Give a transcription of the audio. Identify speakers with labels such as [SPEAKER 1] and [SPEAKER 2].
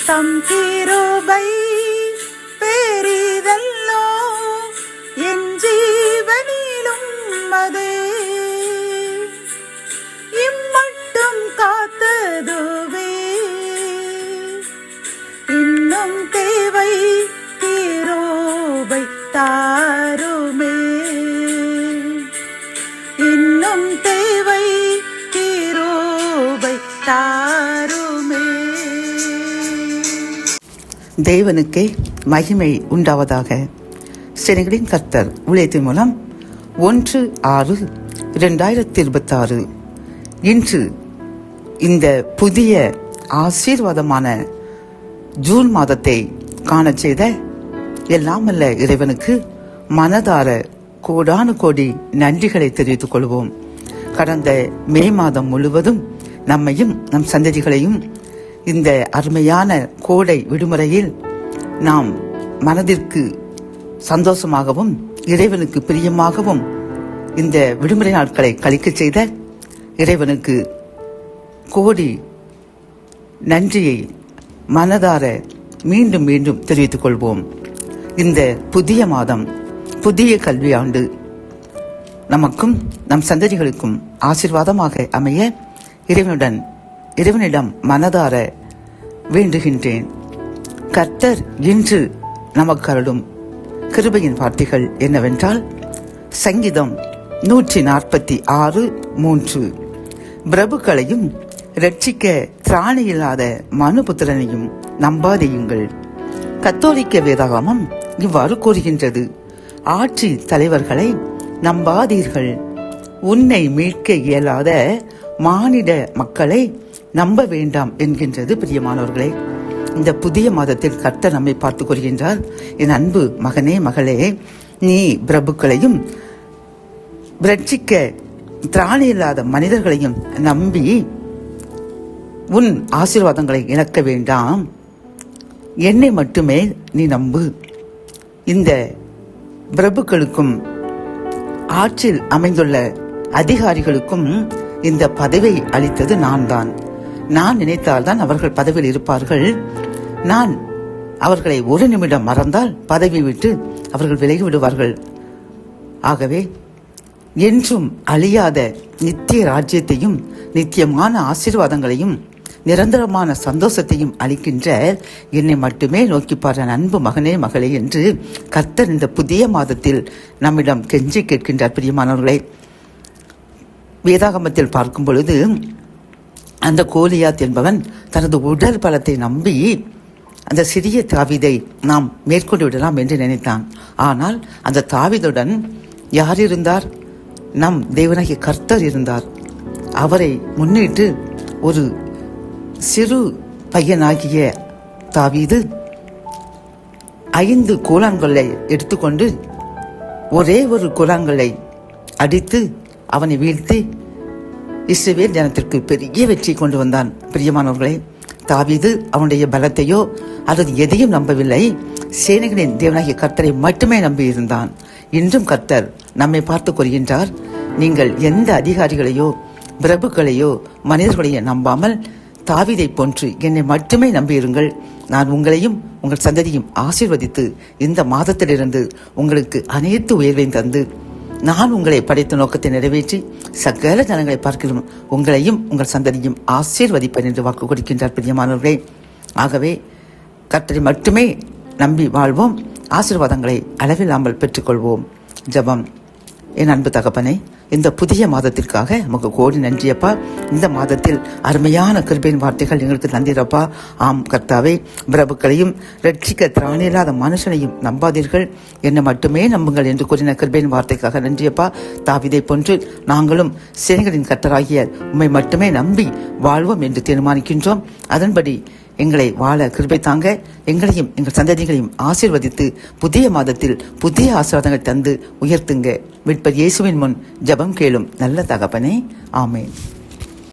[SPEAKER 1] தம் கிருபை பெரிதல்லோ என் ஜீவனிலும் அதே இம்மட்டும் காத்ததுவே இன்னும் தேவை கிருபை தாருமே இன்னும் தேவை கிருபை தாருமே.
[SPEAKER 2] தேவனுக்கே மகிமை உண்டாவதாக. சேனைகளின் கர்த்தர் ஊழியத்தின் மூலம் 1/6/2026 இன்று இந்த புதிய ஆசீர்வாதமான ஜூன் மாதத்தை காண செய்த எல்லாம் வல்ல இறைவனுக்கு மனதார கோடானு கோடி நன்றிகளை தெரிவித்துக் கொள்வோம். கடந்த மே மாதம் முழுவதும் நம்மையும் நம் சந்ததிகளையும் இந்த அருமையான கோடை விடுமுறையில் நாம் மனதிற்கு சந்தோஷமாகவும் இறைவனுக்கு பிரியமாகவும் இந்த விடுமுறை நாட்களை கழிக்க செய்த இறைவனுக்கு கோடி நன்றியை மனதார மீண்டும் மீண்டும் தெரிவித்துக் கொள்வோம். இந்த புதிய மாதம் புதிய கல்வி ஆண்டு நமக்கும் நம் சந்ததிகளுக்கும் ஆசீர்வாதமாக அமைய இறைவனிடம் மனதார வேண்டுகின்றேன். கர்த்தர் இன்று நமக்கு அருளும் கிருபையின் வார்த்தைகள் என்னவென்றால், சங்கீதம் 146:3 பிரபுக்களையும் இரட்சிக்க திராணியில்லாத மனுபுத்திரனையும் நம்பாதேயுங்கள். கத்தோலிக்க வேதாகமம் இவ்வாறு கூறுகின்றது, ஆட்சி தலைவர்களை நம்பாதீர்கள், உன்னை மீட்க இயலாத மானிட மக்களை நம்ப வேண்டாம் என்கின்றது. பிரியமானவர்களே, இந்த புதிய மாதத்தில் கர்த்தர் நம்மை பார்த்துக் கொள்கின்றார். என் அன்பு மகனே மகளே, நீ பிரபுக்களையும் இரட்சிக்க திராணி இல்லாத மனிதர்களையும் நம்பி உன் ஆசீர்வாதங்களை இழக்க வேண்டாம். என்னை மட்டுமே நீ நம்பு. இந்த பிரபுக்களுக்கும் ஆட்சியில் அமைந்துள்ள அதிகாரிகளுக்கும் இந்த பதவியை அளித்தது நான் தான். நான் நினைத்தால்தான் அவர்கள் பதவியில் இருப்பார்கள். நான் அவர்களை ஒரு நிமிடம் மறந்தால் பதவி விட்டு அவர்கள் விலகி விடுவார்கள். ஆகவே என்றும் அழியாத நித்திய ராஜ்யத்தையும் நித்தியமான ஆசீர்வாதங்களையும் நிரந்தரமான சந்தோஷத்தையும் அளிக்கின்ற என்னை மட்டுமே நோக்கிப்பார் அன்பு மகனே மகளே என்று கர்த்தர் இந்த புதிய மாதத்தில் நம்மிடம் கெஞ்சி கேட்கின்றார். பிரியமானவர்களே, வேதாகமத்தில் பார்க்கும் பொழுது அந்த கோலியாத் என்பவன் தனது உடல் பலத்தை நம்பி அந்த சிறிய தாவீதை நாம் மேற்கொண்டு விடலாம் என்று நினைத்தான். ஆனால் அந்த தாவீதுடன் யார் இருந்தார்? நம் தேவனாகிய கர்த்தர் இருந்தார். அவரை முன்னிட்டு ஒரு சிறு பையனாகிய தாவீது 5 கூழாங்கல்லை எடுத்துக்கொண்டு ஒரே ஒரு கூழாங்கல்லை அடித்து அவனை வீழ்த்தி இஸ்ரவேல் ஜனத்திற்கு பெரிய வெற்றி கொண்டு வந்தான். பிரியமானவர்களே, தாவீது அவனுடைய பலத்தையோ அல்லது எதையும் நம்பவில்லை. சேனைகளின் தேவனாகிய கர்த்தரை மட்டுமே நம்பி இருந்தான். இன்றும் கர்த்தர் நம்மை பார்த்துக் கொள்கின்றார். நீங்கள் எந்த அதிகாரிகளையோ பிரபுக்களையோ மனிதர்களையோ நம்பாமல் தாவீதை போன்று என்னை மட்டுமே நம்பியிருங்கள். நான் உங்களையும் உங்கள் சந்ததியும் ஆசீர்வதித்து இந்த மாதத்திலிருந்து உங்களுக்கு அனைத்து உயர்வையும் தந்து நான் உங்களை படைத்த நோக்கத்தை நிறைவேற்றி சகல ஜனங்களை பார்க்கிறோம் உங்களையும் உங்கள் சந்ததியும் ஆசீர்வதிப்பேன் என்று வாக்கு கொடுக்கின்றார். பிரியமானவர்களே, ஆகவே கர்த்தரை மட்டுமே நம்பி வாழ்வோம். ஆசீர்வாதங்களை அளவில்லாமல் பெற்றுக்கொள்வோம். ஜெபம். என் அன்பு தகப்பனே, இந்த புதிய மாதத்திற்காக நமக்கு கோடி நன்றியப்பா. இந்த மாதத்தில் அருமையான கிருபையின் வார்த்தைகள் எங்களுக்கு தந்தீரப்பா. ஆம் கர்த்தாவே, பிரபுக்களையும் ரட்சிக்க திராணியில்லாத மனுஷனையும் நம்பாதீர்கள், என்னை மட்டுமே நம்புங்கள் என்று கூறின கிருபையின் வார்த்தைக்காக நன்றியப்பா. தாவீதை போன்று நாங்களும் சேனைகளின் கர்த்தராகிய உம்மை மட்டுமே நம்பி வாழ்வோம் என்று தீர்மானிக்கின்றோம். அதன்படி எங்களை வாழ கிருபை தாங்க, எங்களையும் எங்கள் சந்ததிகளையும் ஆசீர்வதித்து புதிய மாதத்தில் புதிய ஆசீர்வாதங்கள் தந்து உயர்த்துங்க. மீட்பர் இயேசுவின் முன் ஜெபம் கேளும் நல்ல தகப்பனே. ஆமென்.